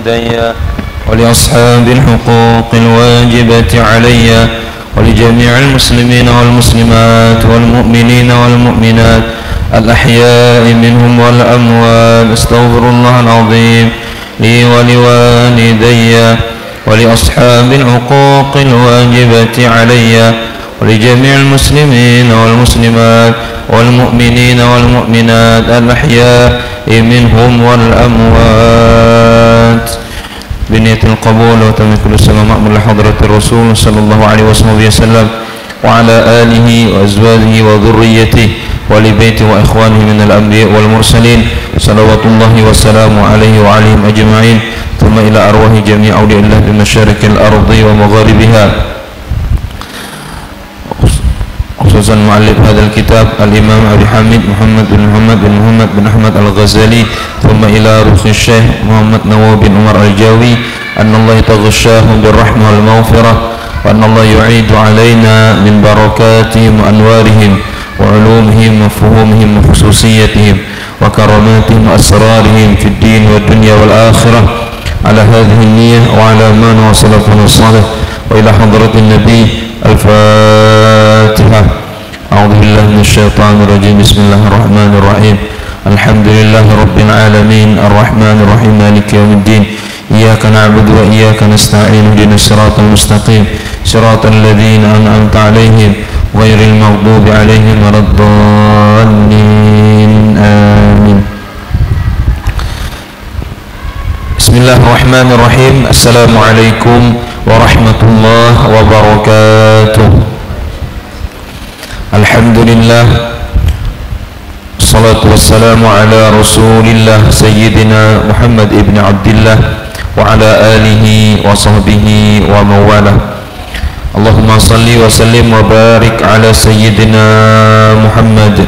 والدي ولأصحاب الحقوق الواجبة علي ولجميع المسلمين والمسلمات والمؤمنين والمؤمنات الأحياء منهم والأموات. استغفر الله العظيم لي ولوالدي ولأصحاب الحقوق الواجبة علي ولجميع المسلمين والمسلمات والمؤمنين والمؤمنات الأحياء منهم والأموات. بنية القبول وتمام كل سلام مأمور لحضرة الرسول صلى الله عليه وسلم وعلى آله وأزواجه وذريته ولبيته وإخوانه من الأنبياء والمرسلين صلوات الله وسلامه عليه وعليهم أجمعين. ثم إلى أرواح جميع أولياء الله بمشارق الأرض ومغاربها، خصوصا مؤلف هذا الكتاب الإمام أبي حامد محمد بن أحمد الغزالي. ثم إلى روح الشيخ محمد نواف بن عمر الجاوي أن الله يتغشاهم بالرحمة والمغفرة، وأن الله يعيد علينا من بركاتهم وأنوارهم وعلومهم وفهومهم وخصوصيتهم وكراماتهم وأسرارهم في الدين والدنيا والآخرة على هذه النية وعلى ما وصلته الصالح. وإلى حضرة النبي الفاتحة. أعوذ بالله من الشيطان الرجيم. بسم الله الرحمن الرحيم. الحمد لله رب العالمين الرحمن الرحيم مالك يوم الدين. إياك نعبد وإياك نستعين اهدنا الصراط المستقيم صراط الذين أنعمت عليهم غير المغضوب عليهم ولا الضالين آمين. بسم الله الرحمن الرحيم. السلام عليكم ورحمة الله وبركاته. الحمد لله الصلاة والسلام على رسول الله سيدنا محمد ابن عبد الله وعلى آله وصحبه ومن والاه. اللهم صل وسلم وبارك على سيدنا محمد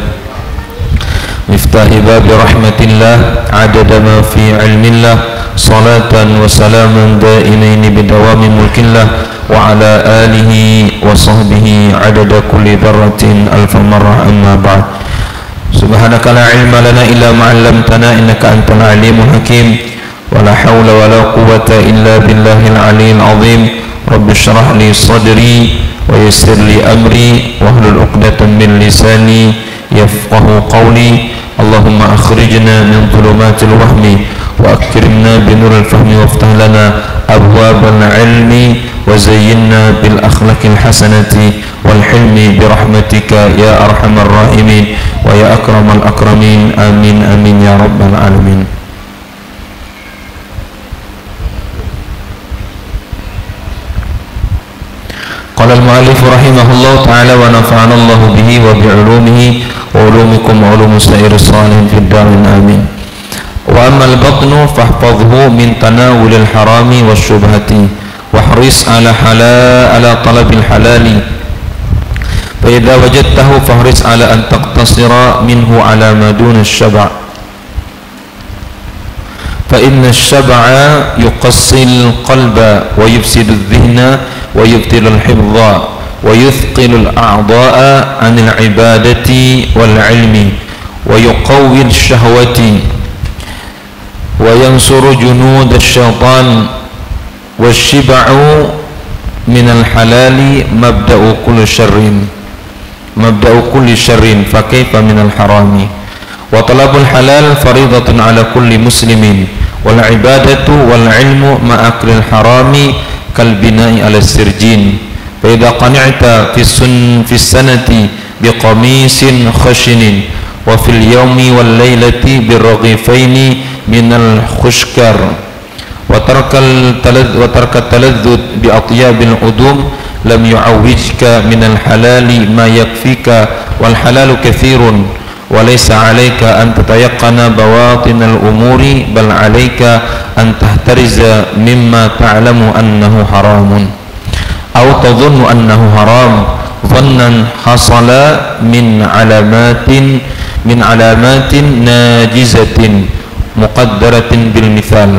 مفتاح باب رحمة الله عدد ما في علم الله صلاة وسلاما دائمين بدوام ملك الله وعلى آله وصحبه عدد كل ذرة ألف مرة. أما بعد. سبحانك لا علم لنا إلا ما علمتنا إنك أنت العليم الحكيم ولا حول ولا قوة إلا بالله العلي العظيم. رب اشرح لي صدري ويسر لي أمري واحلل عقدة من لساني يفقه قولي. اللهم أخرجنا من ظلمات الوهم وأكرمنا بنور الفهم وافتح لنا أبواب العلم وزينا بالأخلاق الحسنة والحلم برحمتك يا أرحم الراحمين ويا أكرم الأكرمين. آمين آمين يا رب العالمين. قال المؤلف رحمه الله تعالى ونفعنا الله به وبعلومه وعلومكم وعلوم سائر الصالحين في الدارين آمين. وأما البطن فاحفظه من تناول الحرام والشبهة واحرص على طلب الحلال، فإذا وجدته فاحرص على أن تقتصر منه على ما دون الشبع، فإن الشبع يقصي القلب ويفسد الذهن ويبطل الحفظ ويثقل الأعضاء عن العبادة والعلم ويقوي الشهوة وينصر جنود الشيطان. والشبع من الحلال مبدأ كل شر فكيف من الحرام. وطلب الحلال فريضة على كل مسلم، والعبادة والعلم مع أكل الحرام كالبناء على السرجين. فإذا قنعت في السنة بقميص خشن وفي اليوم والليلة بالرغيفين من الخشكر وترك التلذذ بأطياب العدوم لم يعوجك من الحلال ما يكفيك، والحلال كثير وليس عليك أن تتيقن بواطن الأمور بل عليك أن تحترز مما تعلم أنه حرام أو تظن أنه حرام ظنا حصل من علامات ناجزة مقدرة بالمثال.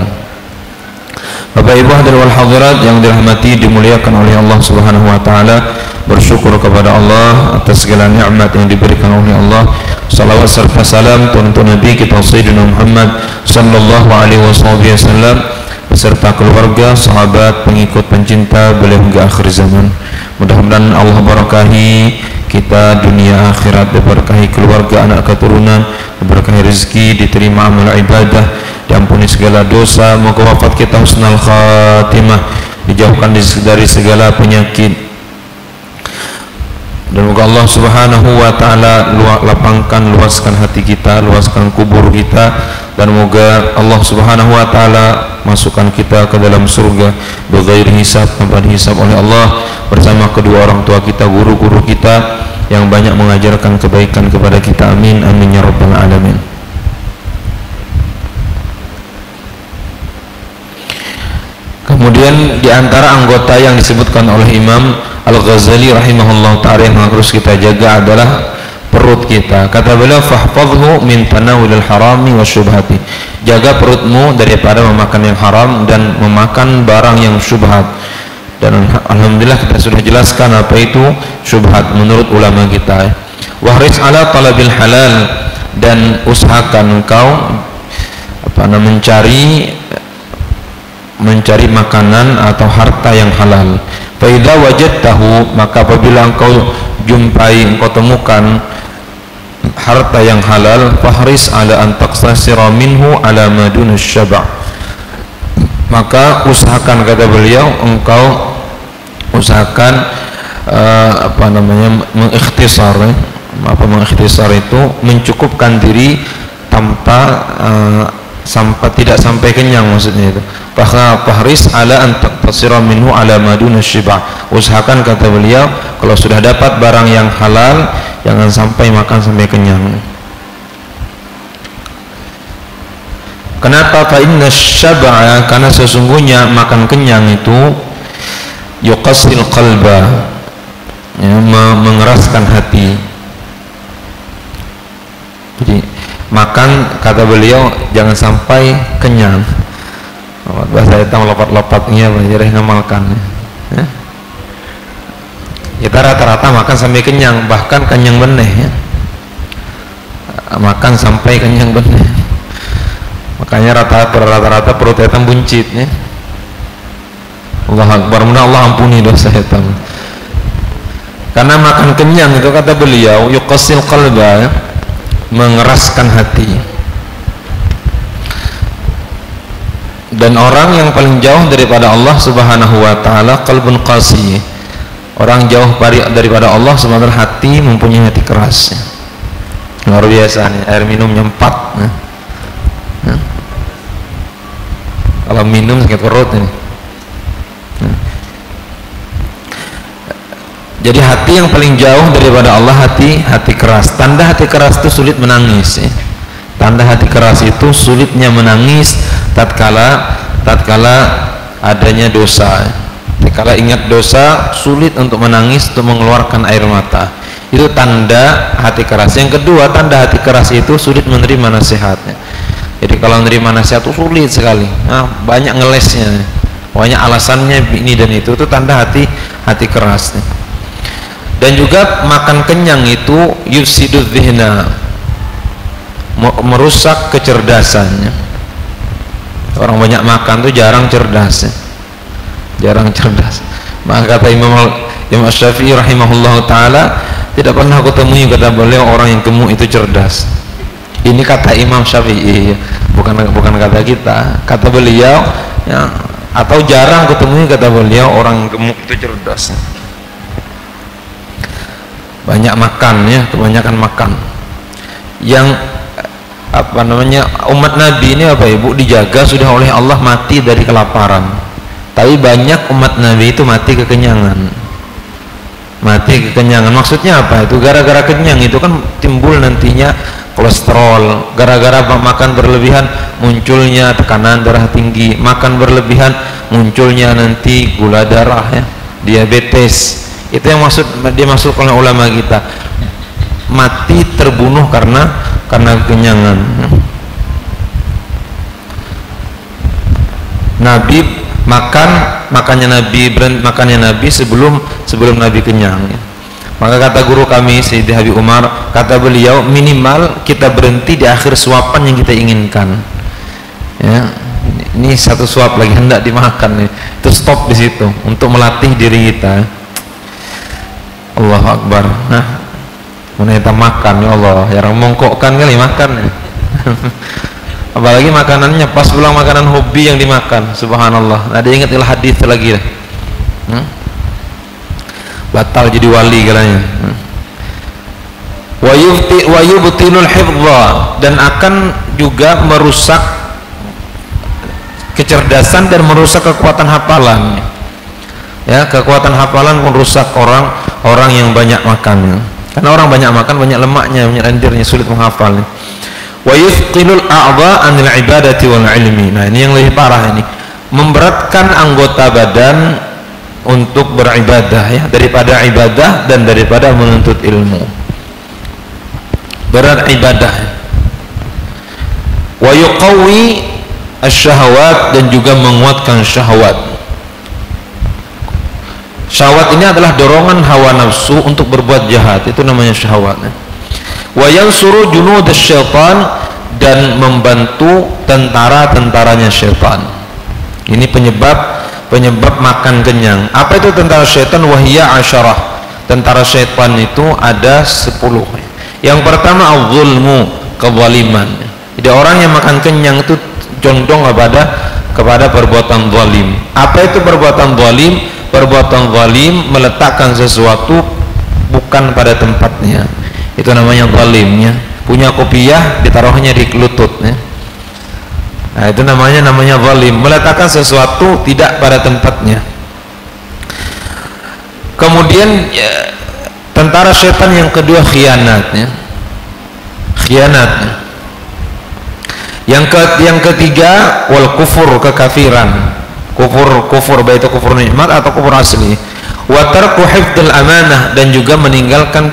Bapak Bapak Ibu hadirin wal hadirat yang dirahmati dimuliakan oleh Allah Subhanahu wa taala, bersyukur kepada Allah atas segala nikmat yang diberikan oleh Allah. Salawat serta salam untuk Nabi kita Sayyidina Muhammad sallallahu alaihi wasallam beserta keluarga, sahabat, pengikut, pencinta beliau hingga akhir zaman. Mudah-mudahan Allah berkahi kita dunia akhirat, diberkahi keluarga, anak keturunan, diberkahi rezeki, diterima amal ibadah, diampuni segala dosa, moga wafat kita husnul khatimah, dijauhkan dari segala penyakit, dan moga Allah Subhanahu wa taala lapangkan, luaskan hati kita, luaskan kubur kita, dan moga Allah Subhanahu wa taala masukkan kita ke dalam surga bighairi hisab, tanpa dihisab oleh Allah, bersama kedua orang tua kita, guru-guru kita yang banyak mengajarkan kebaikan kepada kita. Amin amin ya rabbal alamin. Kemudian di antara anggota yang disebutkan oleh Imam Al-Ghazali rahimahullah ta'ala yang harus kita jaga adalah perut kita. Kata beliau, fahfadhu min tanawulil harami wa syubhati. Jaga perutmu daripada memakan yang haram dan memakan barang yang syubhat. Dan alhamdulillah kita sudah jelaskan apa itu syubhat menurut ulama kita. Wahris ala talabil halal, dan usahakan engkau mencari makanan atau harta yang halal. Fa idza wajadtahu, maka apabila engkau jumpai, engkau temukan harta yang halal, fahris ala an taqtasira minhu ala madun syaba', maka usahakan, kata beliau, engkau usahakan mengikhtisar. Mengikhtisar itu mencukupkan diri tanpa tidak sampai kenyang, maksudnya itu. Fahris ala an taqtasira minhu ala madun syaba', usahakan, kata beliau, kalau sudah dapat barang yang halal jangan sampai makan sampai kenyang. Kenapa? Fa inna syab'a, karena sesungguhnya makan kenyang itu yuqassil qalba, ya, mengeraskan hati. Jadi makan, kata beliau, jangan sampai kenyang. Bahasa hitam lopat-lopatnya jadi ngamalkan, ya. Kita rata-rata makan sampai kenyang, bahkan kenyang benih, ya. Makan sampai kenyang benih. Makanya rata-rata perut hitam buncit, ya. Allah Akbar, mudah Allah ampuni dosa hitam. Karena makan kenyang itu, kata beliau, yuqassil qalba, ya, mengeraskan hati. Dan orang yang paling jauh daripada Allah Subhanahu wa taala qalbun qasi, orang jauh daripada Allah Subhanahu wa taala, hati mempunyai hati keras, ya. Luar biasa nih, air minumnya 4, ya. Ya. Kalau minum sakit perut ini, ya. Jadi hati yang paling jauh daripada Allah hati keras. Tanda hati keras itu sulit menangis, ya. Tanda hati keras itu sulitnya menangis tatkala adanya dosa. Tatkala ingat dosa, sulit untuk menangis, untuk mengeluarkan air mata. Itu tanda hati keras. Yang kedua, tanda hati keras itu sulit menerima nasihatnya. Jadi kalau menerima nasihat itu sulit sekali. Nah, banyak ngelesnya, banyak alasannya ini dan itu tanda hati keras. Dan juga makan kenyang itu yufsidudz dzihna, merusak kecerdasannya. Orang banyak makan tuh jarang cerdas, ya. Jarang cerdas. Maka kata Imam Syafi'i rahimahullah ta'ala, tidak pernah aku temui, kata beliau, orang yang gemuk itu cerdas. Ini kata Imam Syafi'i, ya. bukan kata kita. Kata beliau, ya, atau jarang aku temui, kata beliau, orang gemuk itu cerdas. Banyak makan, ya, kebanyakan makan. Yang umat Nabi ini, Bapak Ibu, dijaga sudah oleh Allah mati dari kelaparan. Tapi banyak umat Nabi itu mati kekenyangan. Maksudnya apa? Itu gara-gara kenyang itu kan timbul nantinya kolesterol. Gara-gara makan berlebihan munculnya tekanan darah tinggi. Makan berlebihan munculnya nanti gula darah, ya, diabetes. Itu yang dimaksud oleh ulama kita, mati terbunuh karena kenyangan. Nabi makannya Nabi sebelum Nabi kenyang ya. Maka kata guru kami Sayyidi Habib Umar, kata beliau, minimal kita berhenti di akhir suapan yang kita inginkan ya. Ini satu suap lagi hendak dimakan nih, terus stop di situ untuk melatih diri kita. Allahu Akbar. Nah, mana kita makan ya Allah, jarang mongkokkan kali makan ya. Apalagi makanannya pas pulang makanan hobi yang dimakan, subhanallah. Nah, dia ingat hadis lagi lah. Batal jadi wali kalanya. Wa yubtilul hifdha, dan akan juga merusak kecerdasan dan merusak kekuatan hafalan. Ya, kekuatan hafalan pun rusak orang yang banyak makan. Karena orang banyak makan banyak lemaknya, banyak lendirnya, sulit menghafal. Wa yuthqilul a'dha 'anil ibadati wal ilmi. Nah, ini yang lebih parah ini. Memberatkan anggota badan untuk beribadah ya, daripada ibadah dan daripada menuntut ilmu. Berat ibadah. Wa yuqawwi asy-syahawat, dan juga menguatkan syahwat. Syahwat ini adalah dorongan hawa nafsu untuk berbuat jahat, itu namanya syahwat. Wa yansuru junudasy syaitan, dan membantu tentara-tentaranya syaitan. Ini penyebab makan kenyang. Apa itu tentara syaitan? Wahiyya asyarah. Tentara syaitan itu ada 10. Yang pertama az-zulmu, kezaliman. Jadi orang yang makan kenyang itu condong kepada perbuatan zalim. Apa itu perbuatan zalim? Perbuatan zalim meletakkan sesuatu bukan pada tempatnya. Itu namanya zalimnya. Punya kopiah ditaruhnya di lutut ya. Nah, itu namanya zalim, meletakkan sesuatu tidak pada tempatnya. Kemudian ya, tentara setan yang kedua khianatnya. Yang ketiga wal kufur, kekafiran. Kufur baik itu kufur nikmat atau kufur asli. Wa tarku hifdzil amanah, dan juga meninggalkan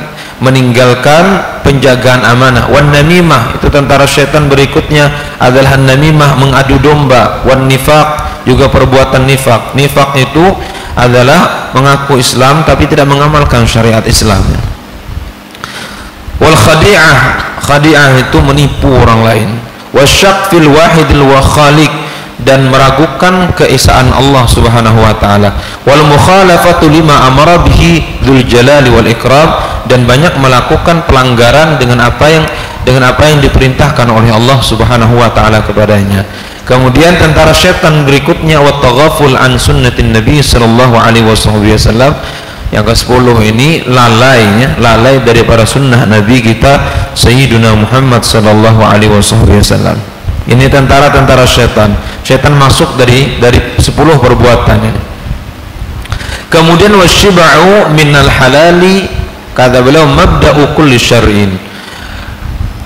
penjagaan amanah. Wan namimah, itu tentara syaitan berikutnya adalah namimah, mengadu domba. Wan nifaq, juga perbuatan nifaq. Nifaq itu adalah mengaku Islam tapi tidak mengamalkan syariat Islam. Wal khadi'ah itu menipu orang lain. Wasyak fil wahidil wa khaliq, dan meragukan keesaan Allah Subhanahu wa taala. Wal mukhalafatu lima amara bihi dzul jalali wal ikram, dan banyak melakukan pelanggaran dengan apa yang diperintahkan oleh Allah Subhanahu wa taala kepadanya. Kemudian tentara syaitan berikutnya wa taghaful an sunnatin nabi sallallahu alaihi wasallam. Yang ke-10 ini lalai daripada sunnah nabi kita Sayyiduna Muhammad sallallahu alaihi wasallam. Ini tentara syaitan. Syaitan masuk dari 10 perbuatan ini. Kemudian wasyiba'u minal halali, kata beliau, mabda'u kulli syar'in.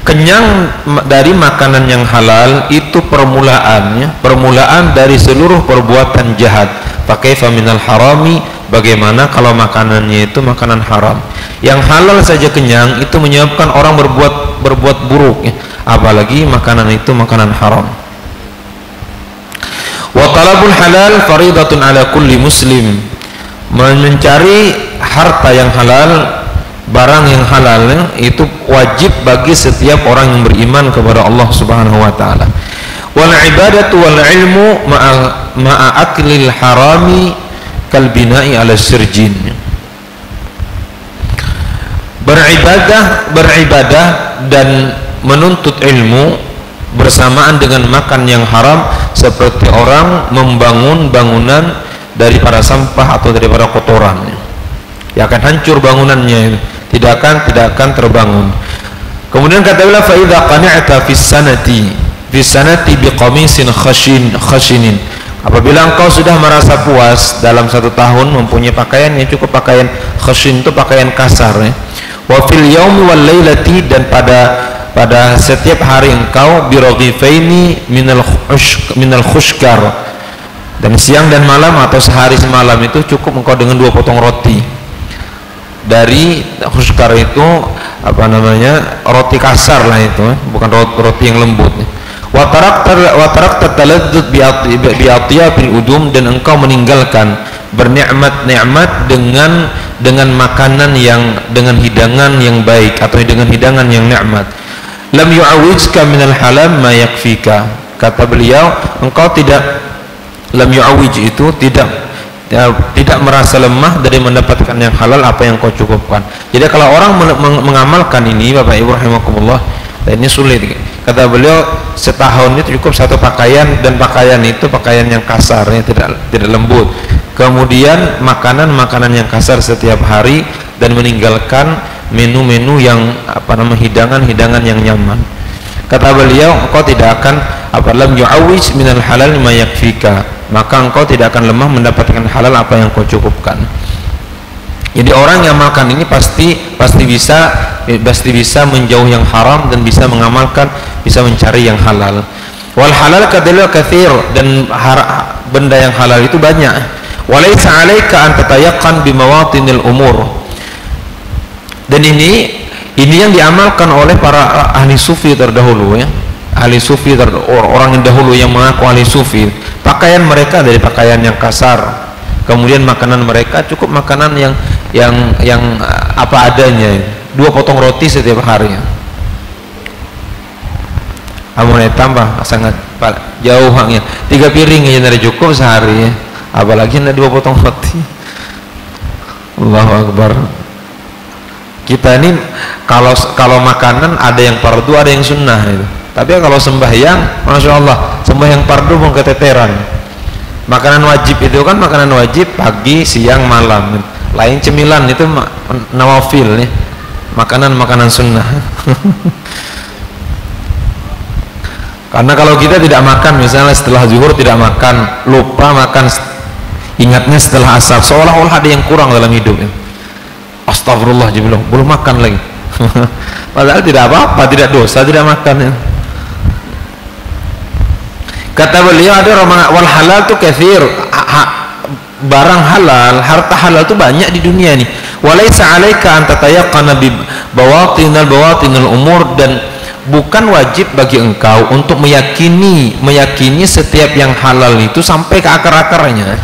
Kenyang dari makanan yang halal itu permulaan dari seluruh perbuatan jahat. Fakaifa minal harami, bagaimana kalau makanannya itu makanan haram. Yang halal saja kenyang itu menyebabkan orang berbuat buruk ya. Apalagi makanan itu makanan haram. Wa talabul halal faridatun ala kulli muslim. Mencari harta yang halal, barang yang halal itu wajib bagi setiap orang yang beriman kepada Allah Subhanahu wa taala. Wal ibadatu wal ilmu ma'a aklil harami kal bina'i ala sirjin. Beribadah dan menuntut ilmu bersamaan dengan makan yang haram seperti orang membangun bangunan daripada sampah atau daripada kotoran. Ya akan hancur bangunannya, tidak akan terbangun. Kemudian kata beliau, fa idza qani'ta fi sanati biqamisin khashinin. Apabila engkau sudah merasa puas dalam 1 tahun mempunyai pakaian yang cukup, pakaian khashin itu pakaian kasar ya. Wa fil yaumi wal lailati, dan pada setiap hari engkau biraghifaini minal khushkar, dan siang dan malam atau sehari semalam itu cukup engkau dengan 2 potong roti. Dari khushkar itu roti kasar lah itu, bukan roti yang lembut. Wa tarakta taladzuz bi atyabil udum, dan engkau meninggalkan bernikmat-nikmat dengan makanan yang, dengan hidangan yang baik atau dengan hidangan yang nikmat. Lam yu'awijka minal halal ma yakfika. Kata beliau, engkau tidak, lam yu'awij itu tidak merasa lemah dari mendapatkan yang halal apa yang kau cukupkan. Jadi kalau orang mengamalkan ini, Bapak Ibu rahimakumullah, dan ini sulit. Kata beliau, setahun itu cukup satu pakaian, dan pakaian itu pakaian yang kasar, ya, tidak lembut. Kemudian makanan yang kasar setiap hari, dan meninggalkan menu-menu yang hidangan-hidangan yang nyaman. Kata beliau, engkau tidak akan lam yu'awij minal halal ma yakfika, maka engkau tidak akan lemah mendapatkan halal apa yang kau cukupkan. Jadi orang yang makan ini pasti bisa menjauh yang haram, dan bisa mengamalkan, bisa mencari yang halal. Wal halal kadalil katsir, dan benda yang halal itu banyak. Walaysa 'alaika an tatayaqqan bi mawatinil umur. Dan ini yang diamalkan oleh para ahli sufi terdahulu, ya. Ahli sufi orang yang dahulu yang mengaku ahli sufi, pakaian mereka dari pakaian yang kasar. Kemudian makanan mereka cukup makanan yang apa adanya, 2 potong roti setiap harinya. Amun tambah sangat jauh hangnya, 3 piring aja dari cukup sehari, ya. Apalagi ada 2 potong roti. Allahu Akbar. Kita ini kalau makanan ada yang fardu, ada yang sunnah itu. Tapi kalau sembahyang, masya Allah, sembahyang fardu pun keteteran. Makanan wajib itu kan makanan wajib pagi, siang, malam. Lain cemilan itu nawafil, nih. Makanan sunnah. Karena kalau kita tidak makan, misalnya setelah zuhur tidak makan, lupa makan, ingatnya setelah asar, seolah-olah ada yang kurang dalam hidupnya. Astagfirullah, belum makan lagi. Padahal tidak apa-apa, tidak dosa tidak makan, ya. Kata beliau, ada wal halal tu katsir, barang halal, harta halal itu banyak di dunia ini. Walaysa 'alaika an tatayaqqana bi bawatinal umur, dan bukan wajib bagi engkau untuk meyakini setiap yang halal itu sampai ke akar-akarnya,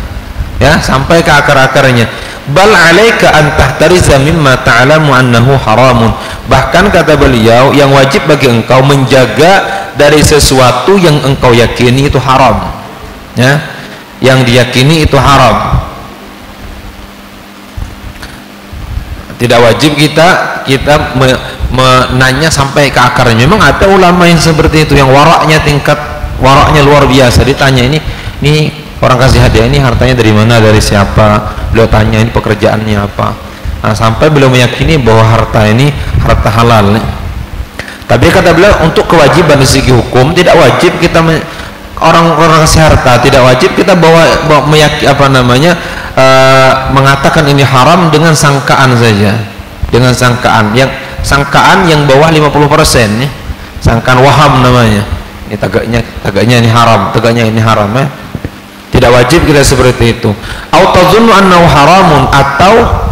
ya, sampai ke akar-akarnya. Bal 'alaika an tahtariza mimma ta'lamu annahu haramun. Bahkan kata beliau, yang wajib bagi engkau menjaga dari sesuatu yang engkau yakini itu haram, ya, yang diyakini itu haram. Tidak wajib kita menanya sampai ke akarnya. Memang ada ulama yang seperti itu, yang waraknya luar biasa. Ditanya, ini orang kasih hadiah ini hartanya dari mana, dari siapa, beliau tanya ini pekerjaannya apa. Nah, sampai beliau meyakini bahwa harta ini harta halal, ya. Tapi kata beliau, untuk kewajiban dari segi hukum tidak wajib kita orang kasih harta, tidak wajib kita mengatakan ini haram dengan sangkaan saja, dengan sangkaan yang bawah 50%, ya. Sangkaan waham namanya. Ini tagaknya ini haram, ya. Tidak wajib kita seperti itu. Au tazunnu annahu haramun, atau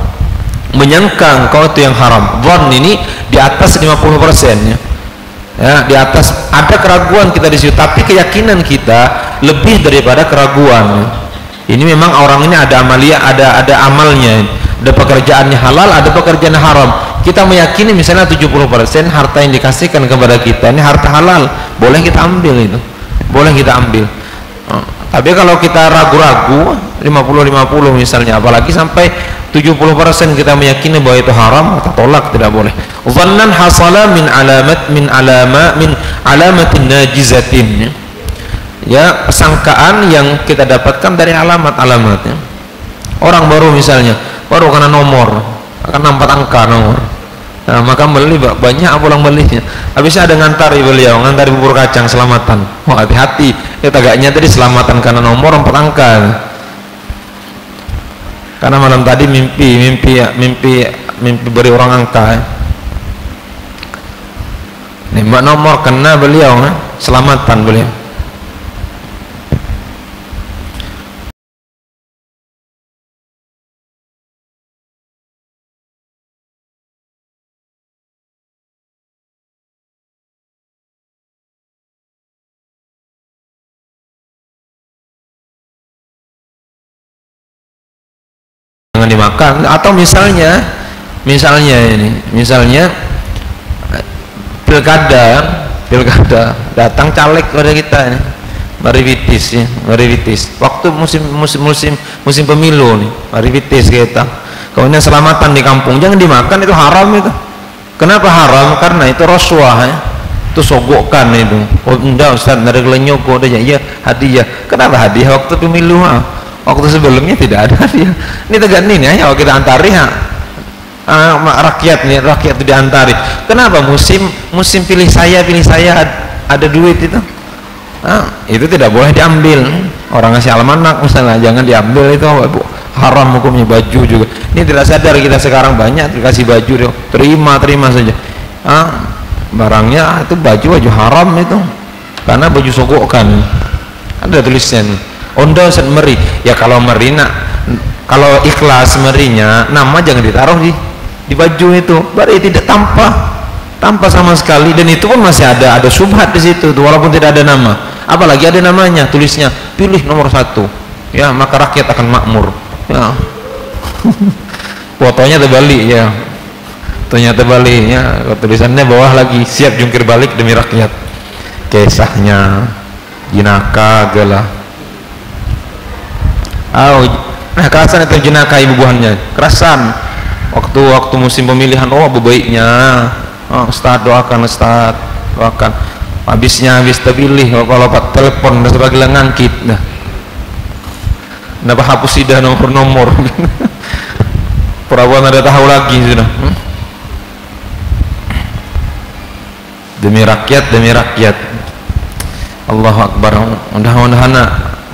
menyangka engkau itu yang haram. Dzan ini di atas 50%, ya. Ya, di atas ada keraguan kita di situ, tapi keyakinan kita lebih daripada keraguan, ya. Ini memang orang ini ada amalia, ada amalnya, ada pekerjaannya halal, ada pekerjaan haram. Kita meyakini misalnya 70% harta yang dikasihkan kepada kita ini harta halal, boleh kita ambil itu, boleh kita ambil. Tapi kalau kita ragu-ragu 50-50 misalnya, apalagi sampai 70% kita meyakini bahwa itu haram, kita tolak, tidak boleh. Dhannan hasala min alamatin najizatin, ya, sangkaan yang kita dapatkan dari alamat-alamatnya. Orang baru kena nomor, karena 4 angka nomor, nah, maka beli banyak pulang belinya. Habisnya ada ngantari bubur kacang selamatan. Wah, hati-hati, ya, tagaknya tadi selamatan karena nomor 4 angka. Karena malam tadi mimpi beri orang angka, ya. Nembak nomor kena beliau, ya. Selamatan beliau. jangan dimakan. Atau misalnya pilkada datang caleg pada kita ini, mariwitis waktu musim pemilu nih, mariwitis kita, kemudian selamatan di kampung jangan dimakan, itu haram itu. Kenapa haram? Karena itu rasuah ya. Itu sogokan itu. Oh enggak Ustaz, ada gelenyok kok ada ya hadiah. Kenapa hadiah waktu pemilu? Waktu sebelumnya tidak ada hadiah. Ini tegak nih ya, kita antari rakyat itu diantari. Kenapa musim pilih saya ada duit itu? Itu tidak boleh diambil. Orang ngasih almanak misalnya, jangan diambil, itu haram hukumnya. Baju juga ini tidak sadar kita sekarang, banyak dikasih baju terima saja, barangnya itu baju haram itu, karena baju sogokan. Ada tulisan onda set meri ya, kalau merina, kalau ikhlas merinya nama jangan ditaruh di baju itu, berarti tidak tanpa sama sekali. Dan itu pun masih ada syubhat di situ tuh, walaupun tidak ada nama. Apalagi ada namanya, tulisnya pilih nomor 1 ya, maka rakyat akan makmur ya. Fotonya terbalik ya, tulisannya bawah lagi, siap jungkir balik demi rakyat. Kisahnya jenaka gelah. Kerasan itu jenaka ibu buahannya, kerasan waktu musim pemilihan. Bebaiknya Ustaz doakan, habis terpilih kalau pak telepon dan sebagai ngangkit kenapa hapus sudah nomor perawan ada tahu lagi sudah. Demi rakyat Allahu Akbar. Mudah-mudahan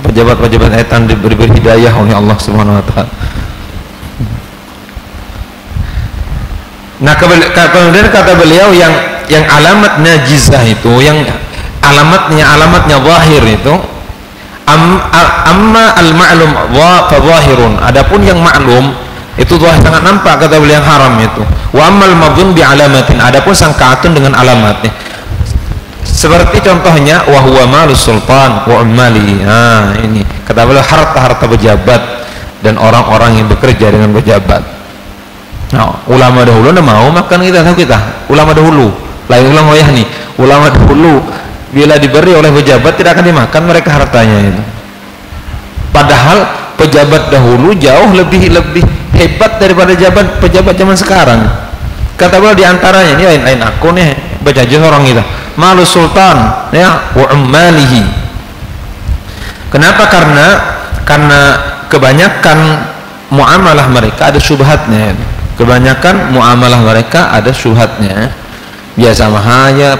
pejabat-pejabat etan diberi hidayah oleh Allah Subhanahu wa taala. Nah kemudian kata beliau yang alamat najizah itu, yang alamatnya zahir itu, amma al-ma'lum fa zahirun, adapun yang maklum itu sangat nampak, kata beliau, yang haram itu. Wa ammal madhun bi alamatin, adapun sangkaatun dengan alamatnya, seperti contohnya wa huwa malus sultan wa ummali. Ini kata beliau harta pejabat dan orang-orang yang bekerja dengan pejabat. Ulama dahulu tidak mau makan kita ulama dahulu, lain ulama nih, ulama dahulu bila diberi oleh pejabat tidak akan dimakan mereka hartanya itu. Padahal pejabat dahulu jauh lebih hebat daripada pejabat zaman sekarang. Kata beliau diantaranya ini, lain aku nih baca aja orang kita, malus sultan ya wa ummalihi. Kenapa? Karena kebanyakan muamalah mereka ada syubhatnya. Kebanyakan muamalah mereka ada syubhatnya. Biasa mahanya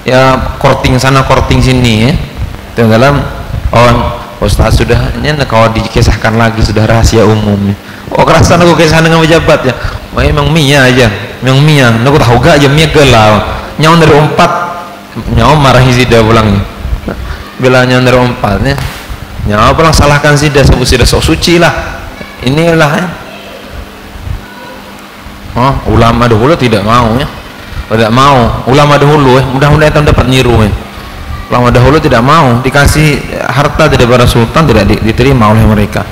ya, korting sana korting sini ya. Dalam Ustaz sudah ini kalau dikisahkan lagi sudah rahasia umum. Kerasan aku kisah dengan pejabat ya. Memang mia aja, aku tahu gak aja mia gelau. Nyawa dari 4 nyawa marahi Sida pulangnya. Bila nyawa dari 4 ya. Nyawa pulang salahkan Sida, sebut Sida sok suci lah. Inilah ya. Ulama dahulu tidak mau ya. Tidak mau ulama dahulu ya. Mudah-mudahan kita dapat niru ya. Ulama dahulu tidak mau dikasih harta daripada sultan, tidak diterima oleh mereka.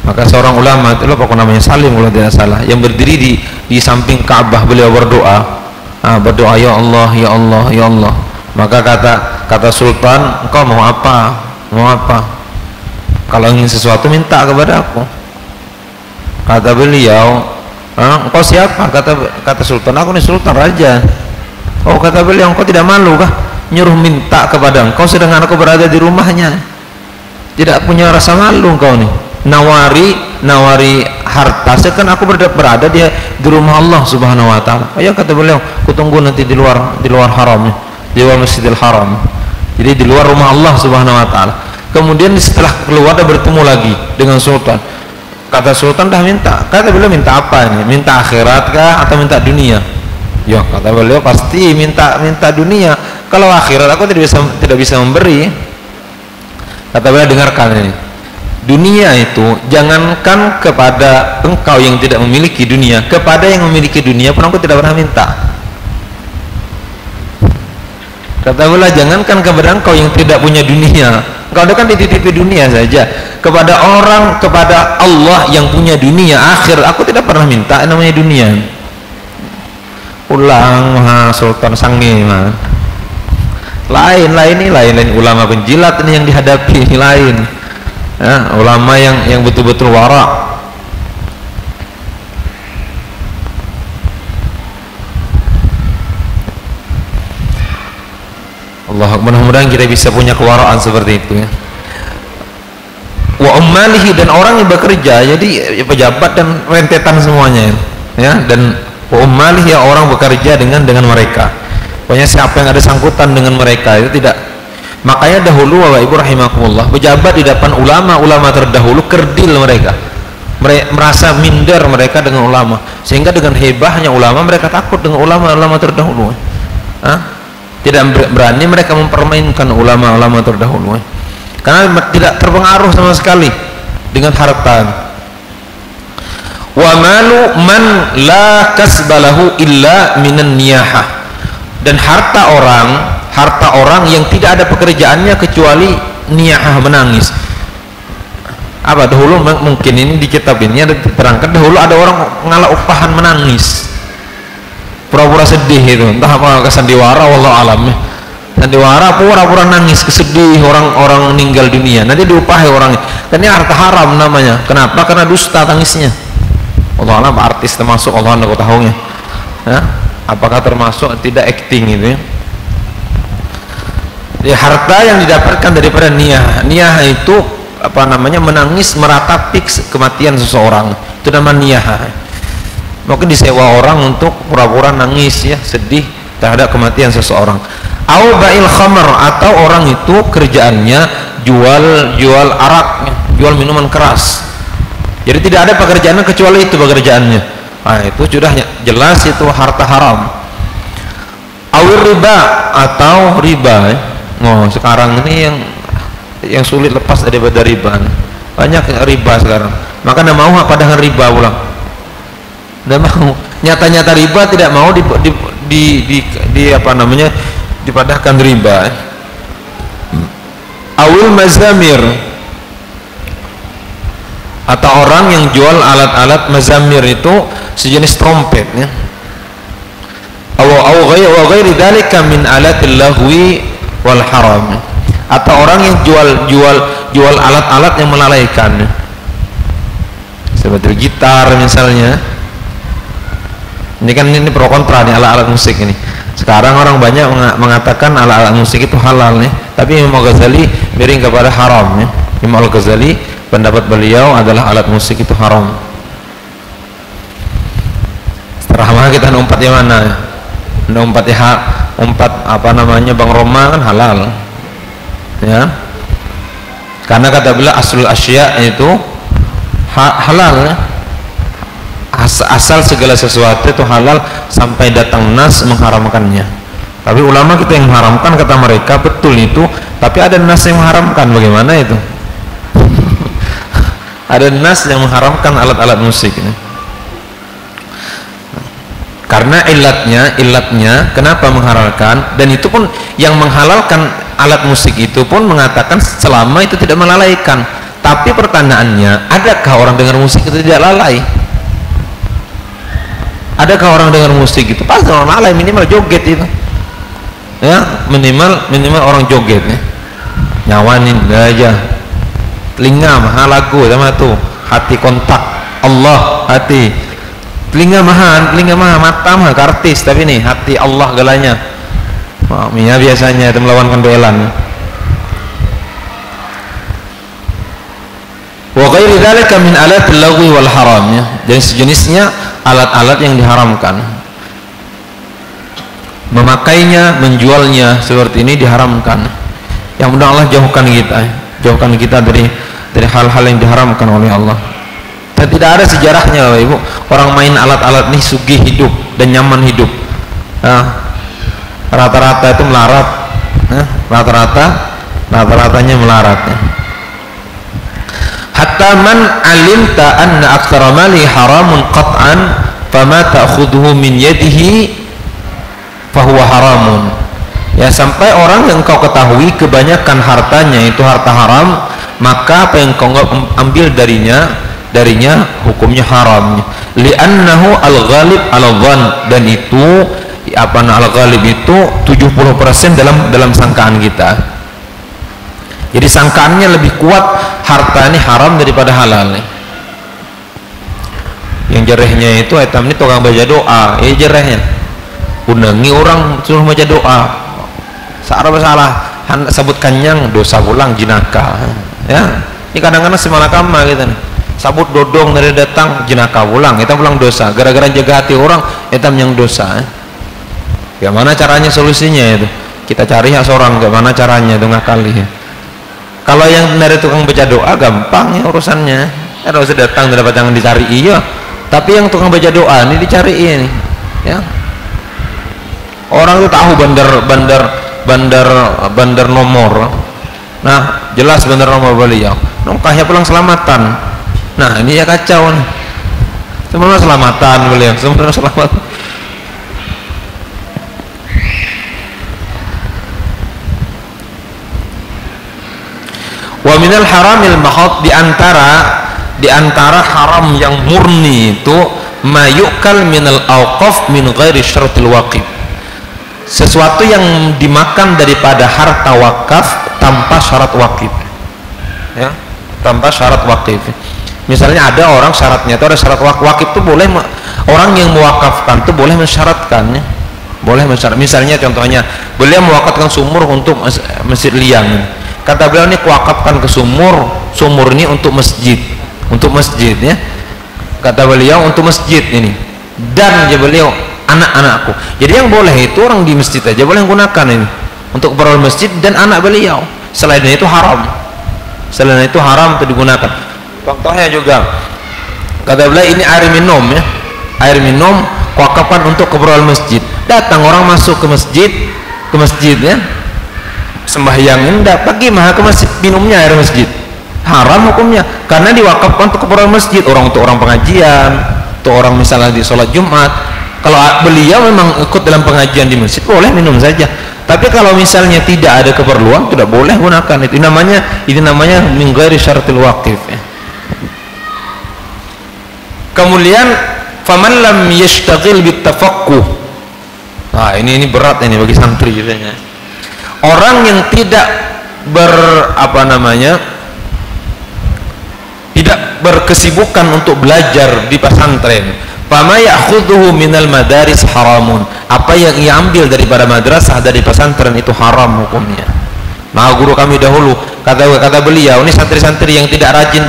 Maka seorang ulama itu pokoknya namanya Salim kalau tidak salah, yang berdiri di samping Ka'bah, beliau berdoa, ya Allah, ya Allah, ya Allah. Maka kata sultan, engkau mau apa? Kalau ingin sesuatu minta kepada aku. Kata beliau, engkau siapa? Kata sultan, aku nih sultan raja. Kata beliau, engkau tidak malu kah nyuruh minta kepada engkau sedangkan aku berada di rumahnya? Tidak punya rasa malu engkau nih, nawari harta sekan aku berada di rumah Allah Subhanahu wa taala. Kata beliau, kutunggu nanti di luar haram, di luar Masjidil Haram. Jadi di luar rumah Allah Subhanahu wa taala. Kemudian setelah keluar dia bertemu lagi dengan sultan. Kata sultan dah minta. Kata beliau, minta apa ini? Minta akhirat kah atau minta dunia? Ya, kata beliau pasti minta dunia. Kalau akhirat aku tidak bisa memberi. Kata beliau, dengarkan ini. Dunia itu jangankan kepada engkau yang tidak memiliki dunia, kepada yang memiliki dunia pun aku tidak pernah minta. Kata beliau, jangankan kepada engkau yang tidak punya dunia, Kalau kan dititipi dunia saja kepada orang, kepada Allah yang punya dunia akhir. Aku tidak pernah minta namanya dunia. Ulang Maha Sultan Sange mah. Lain ulama penjilat ini yang dihadapi ini lain. Ya, ulama yang betul-betul wara. Allah, mudah-mudahan kita bisa punya kewaraan seperti itu ya. Wa ummalihi, dan orang yang bekerja, jadi pejabat dan rentetan semuanya ya, dan wa ummalihi, orang bekerja dengan mereka. Pokoknya siapa yang ada sangkutan dengan mereka itu tidak. Makanya dahulu Bapak Ibu rahimakumullah, pejabat di depan ulama terdahulu kerdil mereka merasa minder mereka dengan ulama, sehingga dengan hebahnya ulama mereka takut dengan ulama terdahulu. Tidak berani mereka mempermainkan ulama terdahulu, karena tidak terpengaruh sama sekali dengan harta. Wa malu man la kasbalahu illa minan niyahah, dan harta orang yang tidak ada pekerjaannya kecuali niyahah, menangis. Apa dahulu mungkin ini di kitab ini ada diterangkan, dahulu ada orang ngalah upahan menangis, pura-pura sedih itu, entah apa kesandiwara, wallahu alam ya. Sandiwara pura-pura nangis kesedih orang meninggal dunia, nanti diupahi orangnya, dan ini harta haram namanya. Kenapa? Karena dusta tangisnya. Allah alam, artis termasuk, Allah alam tahunya ya? Apakah termasuk tidak acting itu ya? Ya, harta yang didapatkan daripada niyah itu apa namanya, menangis meratapi kematian seseorang, itu namanya niyah. Mungkin disewa orang untuk pura-pura nangis ya, sedih terhadap kematian seseorang. Au ba'il khamr, atau orang itu kerjaannya jual arak, jual minuman keras. Jadi tidak ada pekerjaannya kecuali itu pekerjaannya. Nah, itu sudah jelas itu harta haram. Awir riba, atau riba ya. Oh, sekarang ini yang sulit lepas daripada riba. Banyak riba sekarang. Maka tidak mau apa dengan riba pulang. Tidak mau, nyata-nyata riba tidak mau di apa namanya, dipadahkan riba. Awil mazamir, atau orang yang jual alat-alat mazamir, itu sejenis trompet ya. Wa ghairi dzalika min alatil lahwi wal haram, atau orang yang jual alat-alat yang melalaikan, seperti gitar misalnya. Ini kan ini pro kontra nih alat-alat musik ini. Sekarang orang banyak mengatakan alat-alat musik itu halal nih, tapi Imam Al-Ghazali miring kepada haram ya. Imam Al-Ghazali pendapat beliau adalah alat musik itu haram. Setelah kita umpat yang mana? Umpat apa namanya, Bang Roma kan halal ya, karena kata beliau aslul asya itu halal ya. Asal segala sesuatu itu halal sampai datang nas mengharamkannya. Tapi ulama kita yang mengharamkan, kata mereka betul itu, tapi ada nas yang mengharamkan. Bagaimana itu? Ada nas yang mengharamkan alat-alat musik ini. Karena ilatnya kenapa menghalalkan, dan itu pun yang menghalalkan alat musik itu pun mengatakan selama itu tidak melalaikan. Tapi pertanyaannya, adakah orang dengar musik itu tidak lalai? Adakah orang dengar musik itu pasti orang lalai, minimal joget itu ya, minimal orang joget ya, nyawanin aja. Telinga maha lagu sama tuh, hati kontak Allah, hati telinga maha mata maha kartis, tapi nih hati Allah galanya. Mia biasanya itu melawan duelan. Wa ghairi dzalika min alatil lagwi wal haram ya, dan sejenisnya alat-alat yang diharamkan. Memakainya, menjualnya seperti ini diharamkan. Yang mudah Allah jauhkan kita dari hal-hal yang diharamkan oleh Allah. Dan tidak ada sejarahnya Bapak Ibu, orang main alat-alat ini sugih hidup dan nyaman hidup. Rata-rata itu melarat. Rata-ratanya melarat ya. Hatta man alimta anna aktsara mali haramun qat'an fama ta'khudhuhu min yadihi fahuwa haramun. Ya, sampai orang yang kau ketahui kebanyakan hartanya itu harta haram, maka apa yang kau ambil darinya hukumnya haram. Li'annahu al-ghalib al-dhann, dan itu al-ghalib itu 70% dalam sangkaan kita. Jadi sangkaannya lebih kuat harta ini haram daripada halal nih. Yang jerehnya itu etam ini tukang baca doa, jerehnya undangi orang suruh baca doa, salah salah sebutkan yang dosa pulang jinaka ya. Ini kadang-kadang semalakama gitu nih, sabut dodong dari datang jinaka pulang, kita pulang dosa gara-gara jaga hati orang, etam yang dosa. Gimana caranya solusinya itu? Kita cari hak seorang, gimana caranya itu ngakali ya. Kalau yang dari tukang baca doa gampang ya urusannya, kalau sudah datang dapat jangan dicari iya, tapi yang tukang baca doa ini dicariin ya. Orang itu tahu bandar nomor, nah jelas bandar nomor beliau nongkahnya pulang selamatan. Nah ini ya kacau nih, semua selamatan beliau, semua selamat. Wa minal haramil mahad, di antara haram yang murni itu mayukal minal awqaf min ghairi syaratil waqif, sesuatu yang dimakan daripada harta wakaf tanpa syarat wakif ya, tanpa syarat wakif. Misalnya ada orang syaratnya itu ada syarat wakif itu boleh, orang yang mewakafkan itu boleh mensyaratkan ya, boleh mensyarat. Misalnya contohnya beliau mewakafkan sumur untuk masjid liang, kata beliau ini kuwakafkan ke sumur ini untuk masjid ya, kata beliau untuk masjid ini, dan ya beliau anak-anakku. Jadi yang boleh itu orang di masjid aja boleh menggunakan ini untuk keperluan masjid dan anak beliau. Selainnya itu haram. Selain itu haram untuk digunakan. Contohnya juga kata beliau ini air minum ya. Air minum wakafkan untuk keperluan masjid. Datang orang masuk ke masjid ya. Sembahyang hendak pergi mah ke masjid minumnya air masjid. Haram hukumnya karena diwakafkan untuk keperluan masjid, untuk orang pengajian, untuk orang misalnya di sholat Jumat. Kalau beliau memang ikut dalam pengajian di masjid boleh minum saja, tapi kalau misalnya tidak ada keperluan tidak boleh gunakan itu. Ini namanya min ghairi syaratil waqif ya. Kemudian faman lam yashtaghil bitafaqquh, nah ini berat ini bagi santri biasanya. Orang yang tidak tidak berkesibukan untuk belajar di pesantren, fama ya'khudhuhu minal madaris haramun, apa yang ia ambil daripada madrasah dari pesantren itu haram hukumnya. Nah guru kami dahulu kata beliau ini santri-santri yang tidak rajin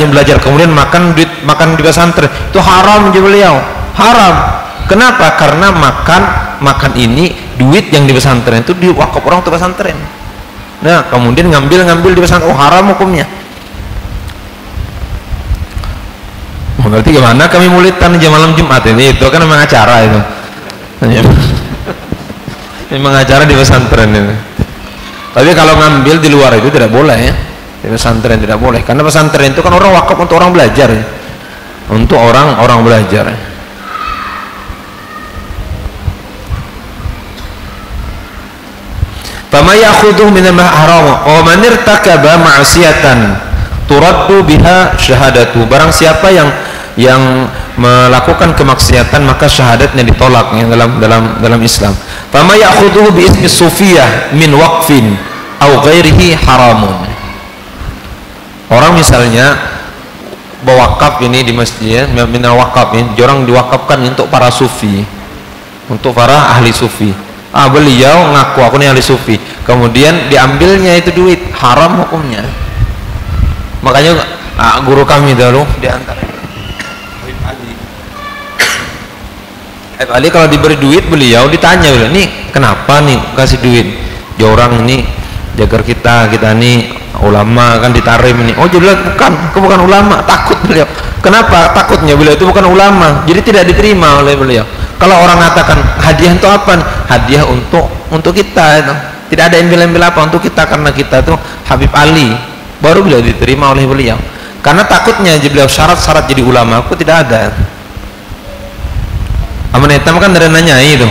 belajar kemudian makan di pesantren itu haram aja beliau, haram. Kenapa? Karena makan ini duit yang di pesantren itu diwakaf orang untuk pesantren. Nah kemudian ngambil di pesantren, haram hukumnya. Berarti gimana kami mulitan jam malam Jumat ini, itu kan memang acara itu memang acara di pesantren itu. Tapi kalau ngambil di luar itu tidak boleh ya, di pesantren tidak boleh, karena pesantren itu kan orang wakaf untuk orang belajar ya, untuk orang belajar. Fama ya'khudhu min al-haram wa man irtakaba ma'siyatan turaddu biha syahadatu, barang siapa yang melakukan kemaksiatan maka syahadatnya ditolak ya, dalam Islam. Fama ya'khudhu bi ismi sufiyah min waqfin aw ghairihi haramun. Orang misalnya berwakaf ini di masjid, minal wakaf ini, orang diwakafkan untuk para sufi, untuk para ahli sufi. Beliau ngaku aku ini ahli sufi, kemudian diambilnya itu duit, haram hukumnya. Makanya guru kami dulu di antara Habib Ali kalau diberi duit beliau ditanya, nih kenapa nih kasih duit? Ya orang ini jaga kita nih ulama kan ditarim ini. Oh jadi aku bukan ulama, takut beliau. Kenapa takutnya? Beliau itu bukan ulama, jadi tidak diterima oleh beliau. Kalau orang mengatakan hadiah untuk apa? Hadiah untuk kita itu. Tidak ada embel-embel apa untuk kita, karena kita itu Habib Ali, baru beliau diterima oleh beliau. Karena takutnya beliau syarat-syarat jadi ulama aku tidak ada. Aman hitam kan dari nanya itu.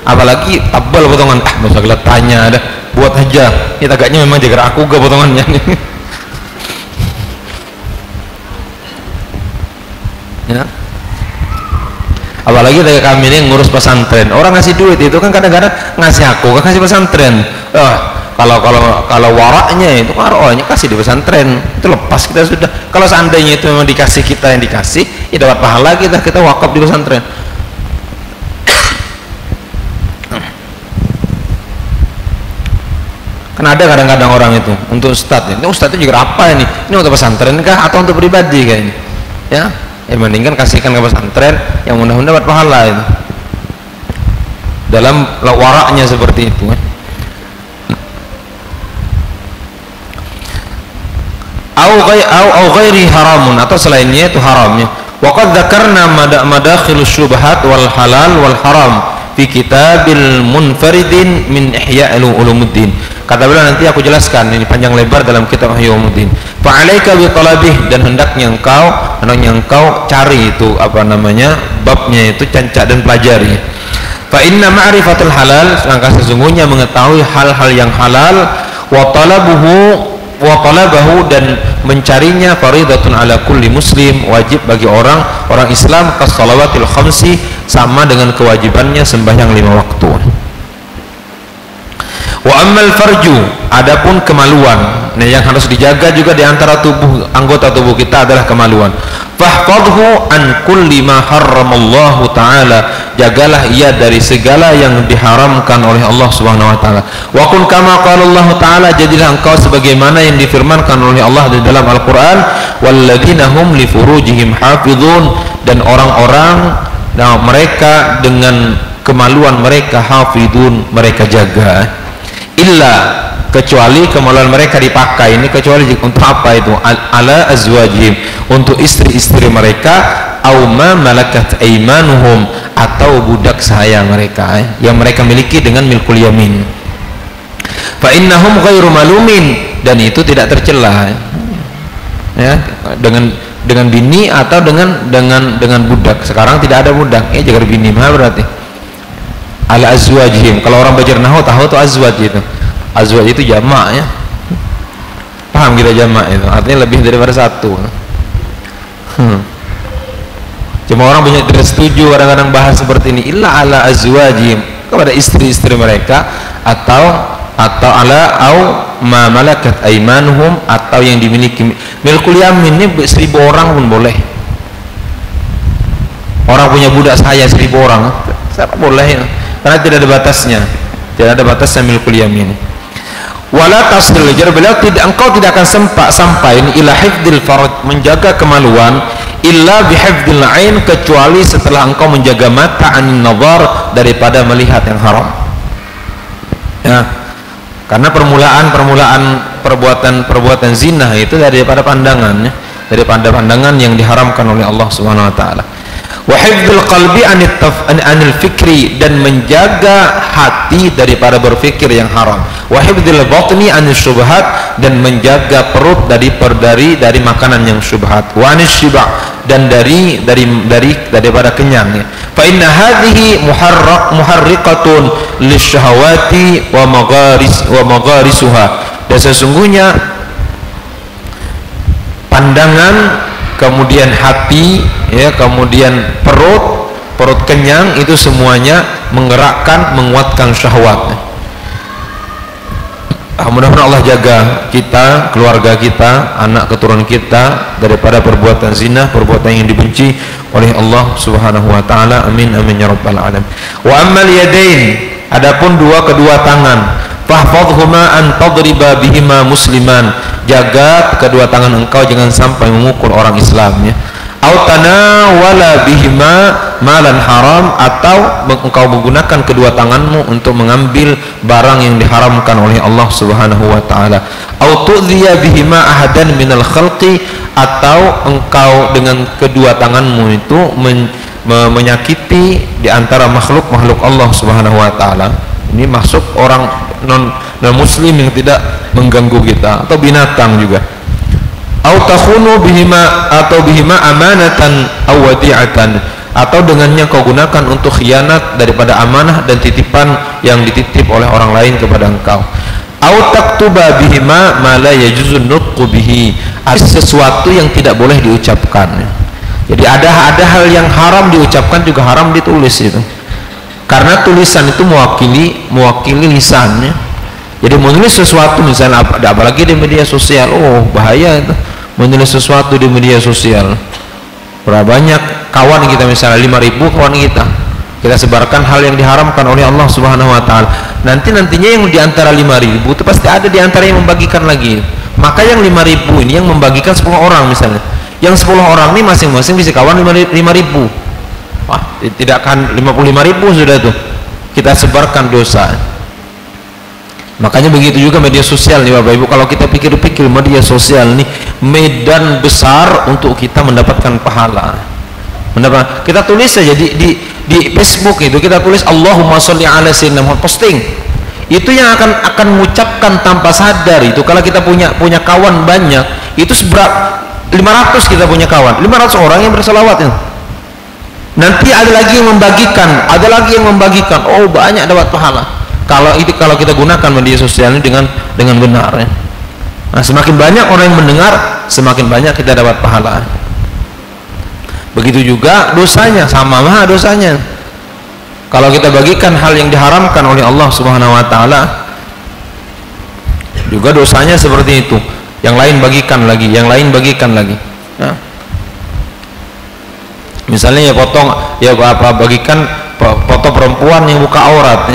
apalagi tabal potongan, masa kita tanya ada buat aja ini agaknya memang jaga aku gak potongannya ya. Apalagi dari kami ini ngurus pesantren, orang ngasih duit itu kan kadang-kadang ngasih aku kan kasih pesantren. Kalau waraknya itu waraknya kasih di pesantren itu lepas kita sudah. Kalau seandainya itu memang dikasih kita yang dikasih, ya dapat pahala kita wakaf di pesantren. Kan ada kadang-kadang orang itu untuk ustadz, ini ustadz itu juga apa ini untuk pesantren kah atau untuk pribadi kayaknya ya. Mendingan kasihkan ke pesantren yang mudah-mudahan dapat pahala itu dalam waraknya seperti itu au ghairi haramun atau selainnya itu haramnya. Wa qad dzakarna madakhilus syubhat wal halal wal haram fi kitabil munfaridin min ihya' ulumuddin. Kata beliau nanti aku jelaskan ini panjang lebar dalam kitab Ihya' Ulumuddin. Fa 'alaika bi talabih, dan hendaknya engkau cari itu apa namanya babnya itu, cancak dan pelajari. Fa inna ma'rifatul halal, sedangkan sesungguhnya mengetahui hal-hal yang halal, wa talabahu dan mencarinya faridatun ala kulli muslim, wajib bagi orang Islam kas shalawatil khamsi, sama dengan kewajibannya sembahyang 5 waktu. Wa ammal farju, adapun kemaluan, nah yang harus dijaga juga di antara anggota tubuh kita adalah kemaluan. Fahfadhu an kulli ma harramallahu ta'ala, jagalah ia dari segala yang diharamkan oleh Allah Subhanahu wa taala. Wa kun kama qala Allah taala, jadilah engkau sebagaimana yang difirmankan oleh Allah di dalam Al-Qur'an, walladzina hum li furujihim hafizun, dan orang-orang mereka dengan kemaluan mereka hafidun, mereka jaga. Illa, kecuali kemaluan mereka dipakai ini kecuali untuk apa itu? Ala azwajihim, untuk istri-istri mereka, au ma malakat aimanuhum, atau budak sahaya mereka yang mereka miliki dengan milkul yamin. Fa innahum ghairu malumin, dan itu tidak tercela ya, dengan bini atau dengan budak. Sekarang tidak ada budak, jaga bini mah berarti ala azwajihim. Kalau orang belajar nahwu tahu tuh azwaj itu. Azwaj itu jamak ya. Paham kita jamak itu? Artinya lebih daripada satu. Cuma orang banyak tidak setuju kadang-kadang bahas seperti ini. Illa ala azwajihim, kepada istri-istri mereka, atau ala au ma malakat aimanuhum, atau yang dimiliki milkul yamin. Ini 1000 orang pun boleh. Orang punya budak saya 1000 orang, siapa boleh ya? Karena tidak ada batasnya, tidak ada batasnya milkul yamin. Wala tasil, jadi beliau engkau tidak akan sampai ila hifdzil farj, menjaga kemaluan, illa bihifdzil ain, kecuali setelah engkau menjaga mata anin nazar, daripada melihat yang haram ya. Karena perbuatan zina itu daripada pandangan ya, daripada pandangan yang diharamkan oleh Allah Subhanahu wa taala. Wa hifdzul qalbi anil fikri, dan menjaga hati daripada berfikir yang haram. Wa hifdzul batni anil syubhat, dan menjaga perut dari makanan yang syubhat. Wa anis shiba', dan daripada kenyang ya. Fa inna hadhihi muharriqatun lisyahawati wa magharisuha, dan sesungguhnya pandangan, kemudian hati ya, kemudian perut kenyang, itu semuanya menguatkan syahwat. Mudah-mudahan Allah jaga kita, keluarga kita, anak keturunan kita daripada perbuatan zina, perbuatan yang dibenci oleh Allah Subhanahu wa taala. Amin amin ya rabbal alamin. Wa ammal yadain, adapun kedua tangan, fahfadhhuma an tadriba bihima musliman, jaga kedua tangan engkau jangan sampai memukul orang Islam ya. Au tanawala bihima malan haram, atau engkau menggunakan kedua tanganmu untuk mengambil barang yang diharamkan oleh Allah Subhanahu wa taala. Au tu'dhiya bihima ahadan minal khalqi, atau engkau dengan kedua tanganmu itu menyakiti di antara makhluk Allah Subhanahu wa taala. Ini masuk orang non muslim yang tidak mengganggu kita, atau binatang juga. Au takhunu bihima, atau bihima amanatan aw wadi'atan, atau dengannya kau gunakan untuk khianat daripada amanah dan titipan yang dititip oleh orang lain kepada engkau. Au taktuba bihima ma la yajuzun nutqu bihi, sesuatu yang tidak boleh diucapkan. Jadi ada hal yang haram diucapkan juga haram ditulis itu. Karena tulisan itu mewakili lisannya. Jadi menulis sesuatu misalnya apalagi di media sosial, oh bahaya itu menulis sesuatu di media sosial. Berapa banyak kawan kita misalnya 5.000 kawan kita sebarkan hal yang diharamkan oleh Allah Subhanahu wa taala. Nantinya yang di antara 5.000 itu pasti ada di antara yang membagikan lagi. Maka yang 5.000 ini yang membagikan 10 orang misalnya. Yang 10 orang ini masing-masing bisa kawan 5.000. Wah, tidak akan 55.000 sudah tuh. Kita sebarkan dosa. Makanya begitu juga media sosial nih Bapak Ibu. Kalau kita pikir-pikir media sosial nih medan besar untuk kita mendapatkan pahala. Kita tulis saja di Facebook itu kita tulis Allahumma sholli ala sayyidina Muhammad, posting. Itu yang akan mengucapkan tanpa sadar itu. Kalau kita punya kawan banyak, itu 500 kita punya kawan, 500 orang yang berselawat ya. Nanti ada lagi yang membagikan, oh banyak dapat pahala. Kalau kita gunakan media sosial ini dengan benar ya. Nah, semakin banyak orang yang mendengar, semakin banyak kita dapat pahala. Begitu juga dosanya, sama dosanya. Kalau kita bagikan hal yang diharamkan oleh Allah Subhanahu wa taala, juga dosanya seperti itu. Yang lain bagikan lagi. Nah, misalnya bagikan foto perempuan yang buka aurat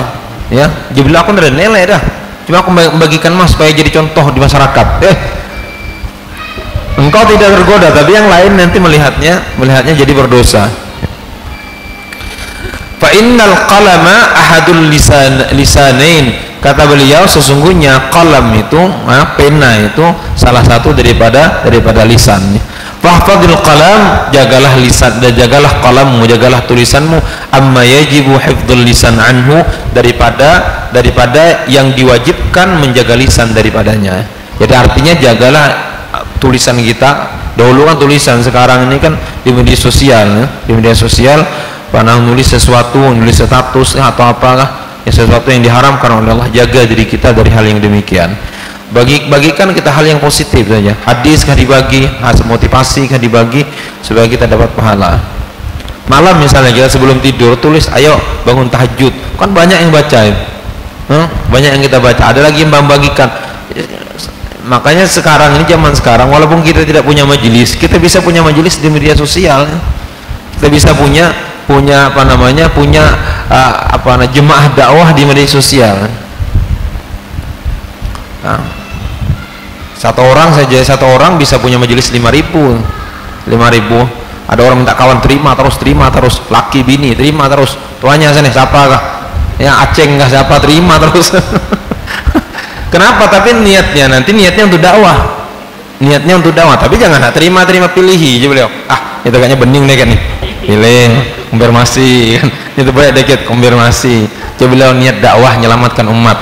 ya. Dia bilang aku tidak nilai dah. Cuma aku membagikan supaya jadi contoh di masyarakat. Engkau tidak tergoda, tapi yang lain nanti melihatnya jadi berdosa. Fa innal qalama ahadul lisanain, kata beliau sesungguhnya qalam itu pena itu salah satu daripada lisan. Fahfadil qalam, jagalah lisan dan jagalah qalammu, jagalah tulisanmu, amma yajibu hifdzul lisan anhu, daripada yang diwajibkan menjaga lisan daripadanya. Jadi artinya jagalah tulisan kita. Dahulu kan tulisan, sekarang ini kan di media sosial nulis sesuatu, nulis status atau apalah ya, sesuatu yang diharamkan oleh Allah. Jaga diri kita dari hal yang demikian. Bagikan kita hal yang positif saja. Hadis kan dibagi, motivasi kan dibagi supaya kita dapat pahala. Malam misalnya kita sebelum tidur tulis, ayo bangun tahajud, kan banyak yang baca ya. Banyak yang kita baca. Ada lagi yang membagikan. Makanya sekarang ini, zaman sekarang, walaupun kita tidak punya majelis, kita bisa punya majelis di media sosial. Kita bisa punya jemaah dakwah di media sosial. Nah, satu orang bisa punya majelis 5.000. Ada orang minta kawan, terima terus, laki bini terima terus, tuanya sana siapa kah? Ya Aceh nggak siapa, terima terus. Kenapa? Tapi niatnya untuk dakwah. Tapi jangan terima pilihi aja beliau. Itu kayaknya bening deh kan nih. Pilih konfirmasi kan. Itu banyak dikit konfirmasi. Coba beliau niat dakwah menyelamatkan umat.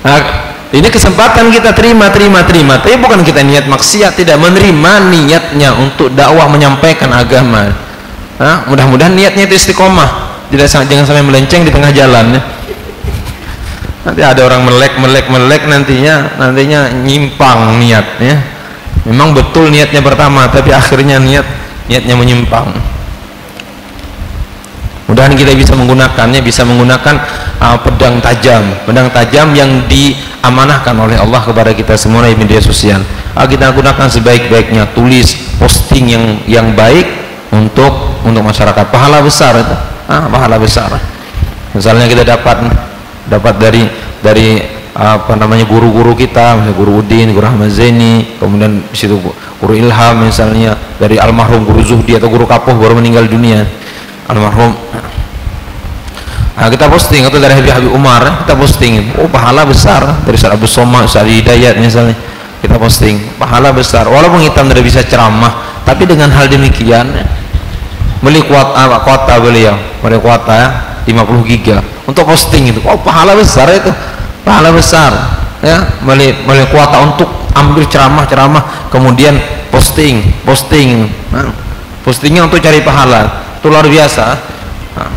Nah, ini kesempatan kita terima. Tapi bukan kita niat maksiat, tidak, menerima niatnya untuk dakwah menyampaikan agama. Mudah-mudahan niatnya itu istiqomah. Jangan sampai melenceng di tengah jalan ya. Nanti ada orang melek nantinya nyimpang niatnya. Memang betul niatnya pertama, tapi akhirnya niatnya menyimpang. Mudah-mudahan kita bisa menggunakan pedang tajam yang diamanahkan oleh Allah kepada kita semua di media sosial. Kita gunakan sebaik-baiknya, tulis, posting yang baik untuk masyarakat. Pahala besar itu. Pahala besar. Misalnya kita dapat dari guru-guru kita, misalnya Guru Udin, Guru Ahmad Zaini, kemudian di situ Guru Ilham misalnya, dari almarhum Guru Zuhdi atau Guru Kapuh baru meninggal dunia almarhum. Kita posting, atau dari Habib Umar kita posting, pahala besar. Dari Ustaz Abu Somad, Ustaz Hidayat misalnya kita posting, pahala besar. Walaupun kita tidak bisa ceramah, tapi dengan hal demikian beli kuota beliau, beli kuota 50 giga untuk posting itu, pahala besar itu, pahala besar ya. Beli kuota untuk ambil ceramah kemudian posting. postingnya untuk cari pahala, itu luar biasa. Nah,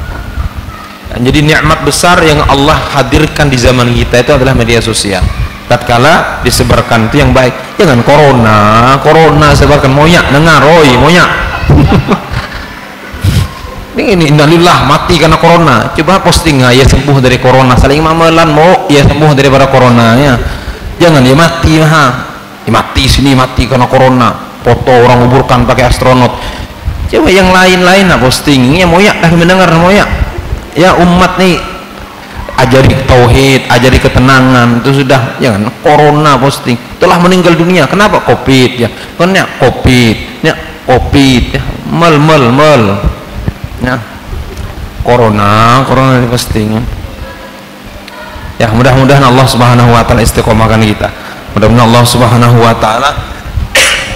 jadi nikmat besar yang Allah hadirkan di zaman kita itu adalah media sosial. Tatkala disebarkan itu yang baik, jangan corona sebarkan moyak dengar, oi moyak. Ini innalillah mati karena corona, coba posting ya sembuh dari corona, saling mamelan mau ya sembuh daripada corona ya, jangan ya mati mati sini mati karena corona, foto orang kuburkan pakai astronot. Coba yang lain-lain lah postingnya moyak mendengar moyak ya, umat nih ajari tauhid, ajari ketenangan, itu sudah. Jangan corona posting telah meninggal dunia, kenapa? Covid ya, karena covid ya mel ya, corona posting ya. Mudah-mudahan Allah Subhanahu wa taala istiqomahkan kita, mudah-mudahan Allah Subhanahu wa taala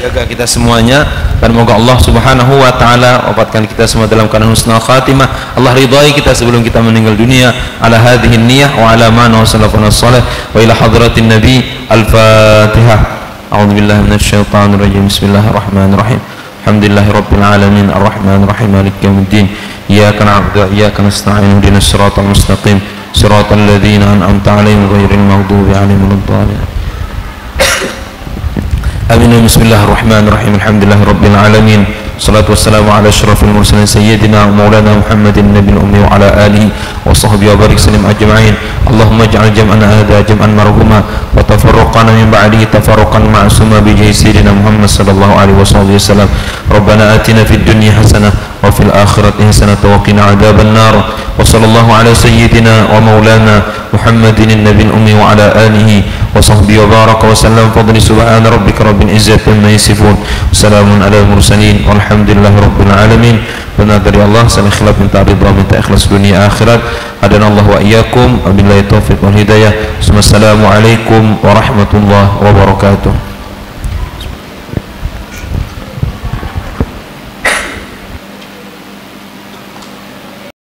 jaga kita semuanya, dan semoga Allah Subhanahu wa taala wafatkan kita semua dalam keadaan husnul khatimah. Allah ridai kita sebelum kita meninggal dunia. Ala hadhihi niyyah wa ala ma salafuna salih wa ila hadratin nabi. Al-Fatihah. A'udzubillahi minasyaitonir rajim. Bismillahirrahmanirrahim. Alhamdulillahirabbil alamin arrahmanir rahim maliki yaumiddin. Iyyaka na'budu wa iyyaka nasta'in ihdinas siratal mustaqim siratal ladzina an'amta 'alaihim ghairil maghdubi 'alaihim waladdallin. Amin. Bismillahirrahmanirrahim. Alhamdulillahirabbil alamin. Salatu wassalamu ala asyrafil mursalin sayyidina maulana Muhammadin nabiyil ummi wa ala alihi wa sahbihi wa barik sallim ajma'in. Allahumma ij'al jam'ana hadha jam'an marhuma wa tafarraqana min ba'dihi tafarruqan ma'suma bi jahi sayyidina Muhammad sallallahu alaihi wasallam. Rabbana atina fid dunya hasanah wa fil akhirati hasanah wa qina adzaban nar. Wa sallallahu ala sayyidina wa maulana Muhammadin nabiyil ummi wa ala alihi wa sahbihi wa baraka wa sallam. Fadli subhana rabbika rabbil izzati amma yasifun. Salamun alal mursalin walhamdulillahi rabbil alamin. Benar dari Allah, saling khilaf, minta ridha, minta ikhlas dunia akhirat. Hadanallahu wa iyyakum, wabillahi taufiq wal hidayah. Wassalamualaikum warahmatullahi wabarakatuh.